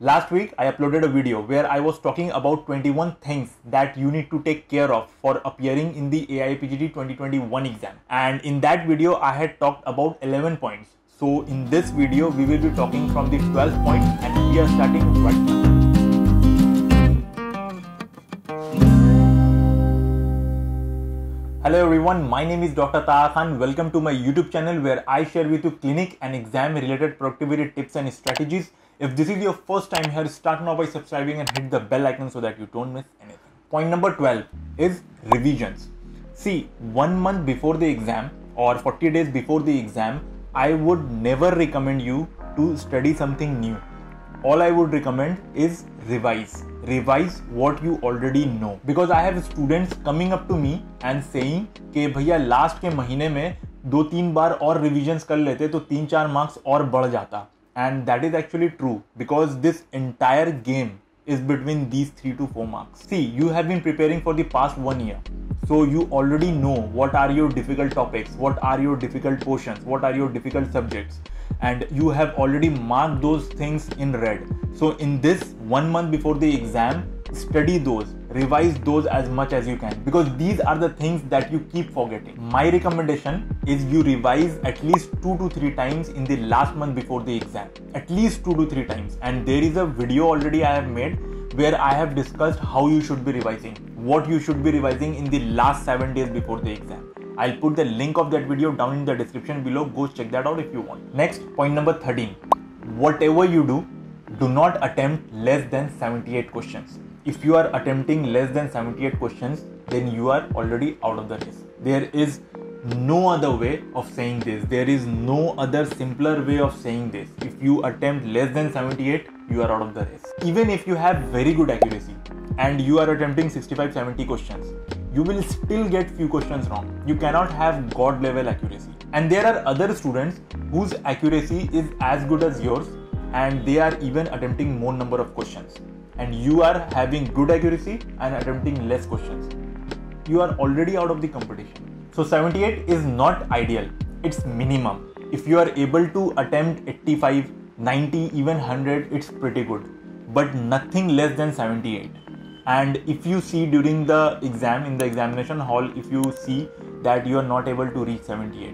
Last week, I uploaded a video where I was talking about 21 things that you need to take care of for appearing in the AIPGT 2021 exam. And in that video, I had talked about 11 points. So in this video, we will be talking from the 12th point and we are starting right now. Hello everyone, my name is Dr. Taha Khan. Welcome to my YouTube channel where I share with you clinic and exam related productivity tips and strategies. If this is your first time here, start now by subscribing and hit the bell icon so that you don't miss anything. Point number 12 is revisions. See, 1 month before the exam or 40 days before the exam, I would never recommend you to study something new. All I would recommend is revise what you already know, because I have students coming up to me and saying कि भैया last के महीने में 2-3 बार और revisions कर लेते तो 3-4 marks और बढ़ जाता. And that is actually true, because this entire game is between these 3 to 4 marks. See, you have been preparing for the past 1 year, so you already know what are your difficult topics, what are your difficult portions, what are your difficult subjects, and you have already marked those things in red. So in this 1 month before the exam, study those, revise those as much as you can, because these are the things that you keep forgetting. My recommendation is you revise at least 2 to 3 times in the last month before the exam, at least 2 to 3 times. And there is a video already I have made where I have discussed how you should be revising, what you should be revising in the last 7 days before the exam. I'll put the link of that video down in the description below. Go check that out if you want. Next, point number 13. Whatever you do not attempt less than 78 questions. If you are attempting less than 78 questions, then you are already out of the race. There is no other way of saying this. There is no other simpler way of saying this. If you attempt less than 78, you are out of the race. Even if you have very good accuracy and you are attempting 65-70 questions, you will still get few questions wrong. You cannot have God level accuracy. And there are other students whose accuracy is as good as yours and they are even attempting more number of questions. And you are having good accuracy and attempting less questions. You are already out of the competition. So 78 is not ideal. It's minimum. If you are able to attempt 85, 90, even 100, it's pretty good. But nothing less than 78. And if you see during the exam, in the examination hall, if you see that you are not able to reach 78,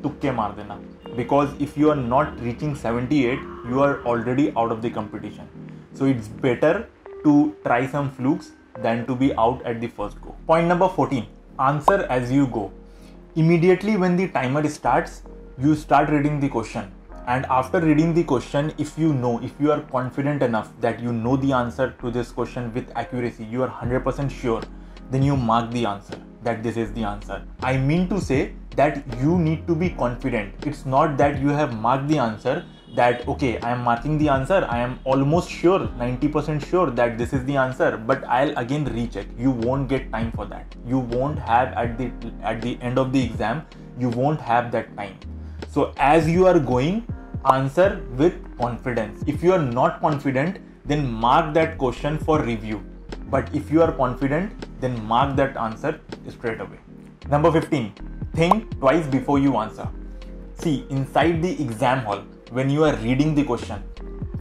tukke maar dena. Because if you are not reaching 78, you are already out of the competition. So it's better to try some flukes than to be out at the first go. Point number 14, answer as you go. Immediately when the timer starts, you start reading the question. And after reading the question, if you are confident enough that you know the answer to this question with accuracy, you are 100% sure, then you mark the answer that this is the answer. I mean to say that you need to be confident. It's not that you have marked the answer that, okay, I am marking the answer, I am almost sure, 90% sure that this is the answer, but I'll again recheck. You won't get time for that. You won't have at the end of the exam, you won't have that time. So as you are going, answer with confidence. If you are not confident, then mark that question for review. But if you are confident, then mark that answer straight away. Number 15, think twice before you answer. See, inside the exam hall, when you are reading the question,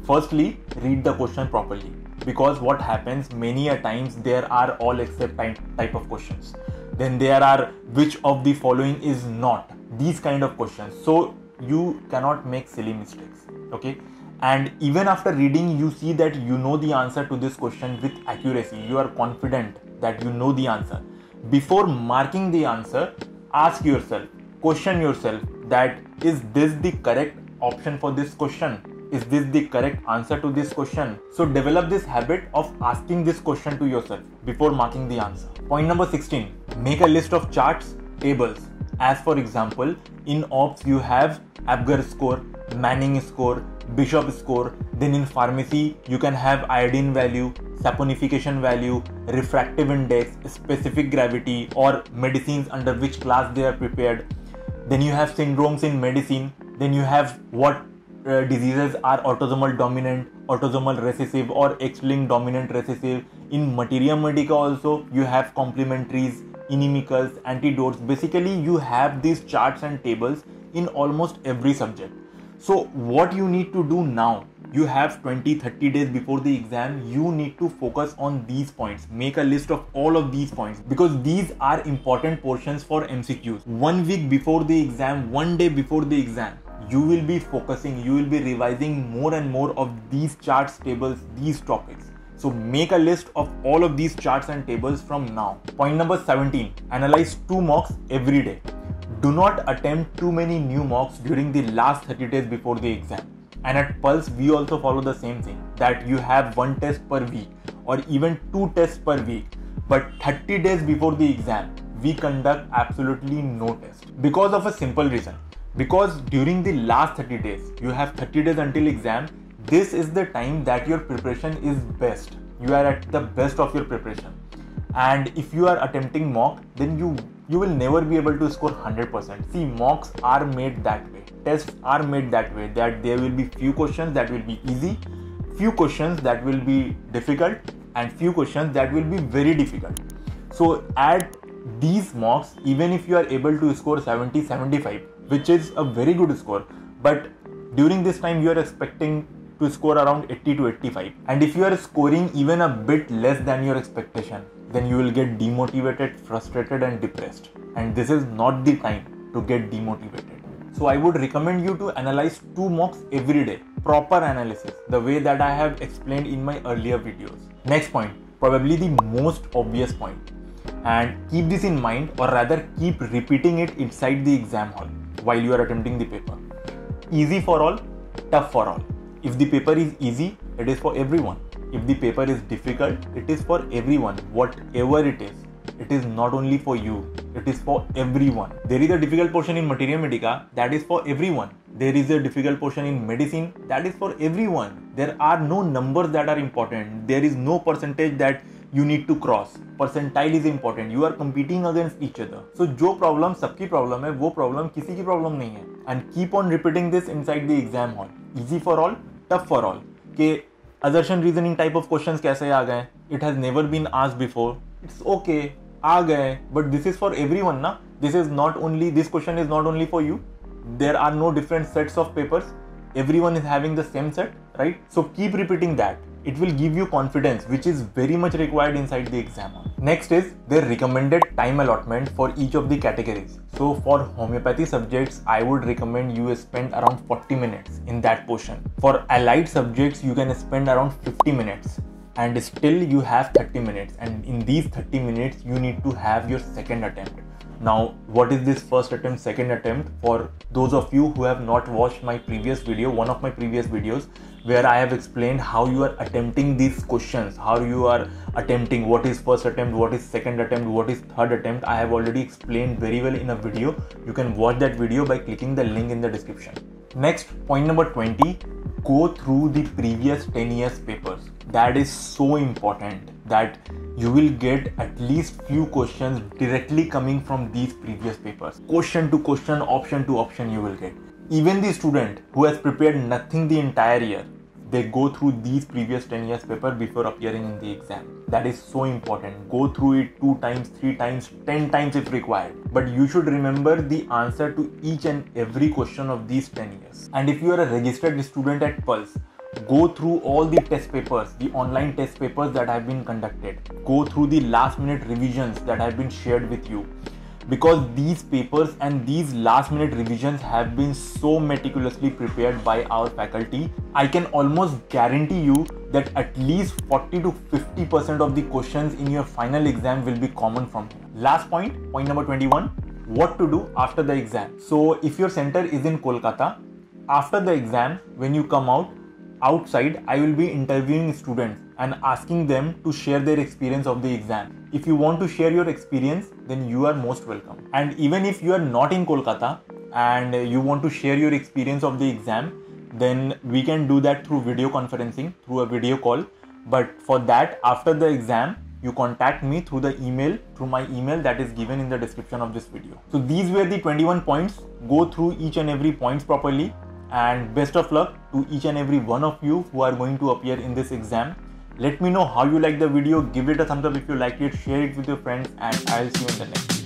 firstly, read the question properly. Because what happens, many a times there are all except type of questions. Then there are which of the following is not. These kind of questions. So you cannot make silly mistakes. Okay. And even after reading, you see that you know the answer to this question with accuracy. You are confident that you know the answer. Before marking the answer, ask yourself, question yourself that is this the correct option for this question? Is this the correct answer to this question? So develop this habit of asking this question to yourself before marking the answer. Point number 16, make a list of charts, tables. As for example, in ops you have Apgar score, Manning score, Bishop score. Then in pharmacy you can have iodine value, saponification value, refractive index, specific gravity, or medicines under which class they are prepared. Then you have syndromes in medicine. Then you have what diseases are autosomal dominant, autosomal recessive, or X-linked dominant recessive. In materia medica also you have complementaries, inimicals, antidotes. Basically you have these charts and tables in almost every subject. So what you need to do now you have 20-30 days before the exam, you need to focus on these points. Make a list of all of these points because these are important portions for MCQs. 1 week before the exam, 1 day before the exam, you will be focusing, you will be revising more and more of these charts, tables, these topics. So make a list of all of these charts and tables from now. Point number 17, analyze 2 mocks every day. Do not attempt too many new mocks during the last 30 days before the exam. And at Pulse, we also follow the same thing, that you have 1 test per week or even 2 tests per week. But 30 days before the exam, we conduct absolutely no test because of a simple reason. Because during the last 30 days, you have 30 days until exam. This is the time that your preparation is best. You are at the best of your preparation. And if you are attempting mock, then you will never be able to score 100%. See, mocks are made that way. Tests are made that way, that there will be few questions that will be easy, few questions that will be difficult, and few questions that will be very difficult. So at these mocks, even if you are able to score 70, 75, which is a very good score, but during this time you are expecting to score around 80 to 85. And if you are scoring even a bit less than your expectation, then you will get demotivated, frustrated and depressed. And this is not the time to get demotivated. So I would recommend you to analyze 2 mocks every day. Proper analysis, the way that I have explained in my earlier videos. Next point, probably the most obvious point. And keep this in mind, or rather keep repeating it inside the exam hall while you are attempting the paper. Easy for all, tough for all. If the paper is easy, it is for everyone. If the paper is difficult, it is for everyone, whatever it is. It is not only for you, it is for everyone. There is a difficult portion in Materia Medica, that is for everyone. There is a difficult portion in medicine, that is for everyone. There are no numbers that are important. There is no percentage that you need to cross. Percentile is important. You are competing against each other. So जो problem सबकी problem है, वो problem किसी की problem नहीं है. And keep on repeating this inside the exam hall. Easy for all, tough for all. कि assertion reasoning type of questions कैसे आ गए? It has never been asked before. It's okay, आ गए. But this is for everyone ना. This question is not only for you. There are no different sets of papers. Everyone is having the same set, right? So keep repeating that. It will give you confidence, which is very much required inside the exam. Next is their recommended time allotment for each of the categories. So for homeopathy subjects, I would recommend you spend around 40 minutes in that portion. For allied subjects, you can spend around 50 minutes and still you have 30 minutes. And in these 30 minutes, you need to have your second attempt. Now, what is this first attempt, second attempt? For those of you who have not watched my previous video, one of my previous videos, where I have explained how you are attempting these questions, how you are attempting what is first attempt, what is second attempt, what is third attempt. I have already explained very well in a video. You can watch that video by clicking the link in the description. Next, point number 20, go through the previous 10 years papers. That is so important that you will get at least few questions directly coming from these previous papers. Question to question, option to option you will get. Even the student who has prepared nothing the entire year, they go through these previous 10 years paper before appearing in the exam. That is so important. Go through it 2 times, 3 times, 10 times if required. But you should remember the answer to each and every question of these 10 years. And if you are a registered student at Pulse, go through all the test papers, the online test papers that have been conducted. Go through the last minute revisions that have been shared with you. Because these papers and these last minute revisions have been so meticulously prepared by our faculty, I can almost guarantee you that at least 40 to 50% of the questions in your final exam will be common from here. Last point number 21, what to do after the exam. So if your center is in Kolkata, after the exam, when you come outside, I will be interviewing students and asking them to share their experience of the exam. If you want to share your experience, then you are most welcome. And even if you are not in Kolkata and you want to share your experience of the exam, then we can do that through video conferencing, through a video call. But for that, after the exam, you contact me through the email, through my email that is given in the description of this video. So these were the 21 points. Go through each and every points properly. And best of luck to each and every one of you who are going to appear in this exam. Let me know how you like the video. Give it a thumbs up if you liked it. Share it with your friends, and I'll see you in the next.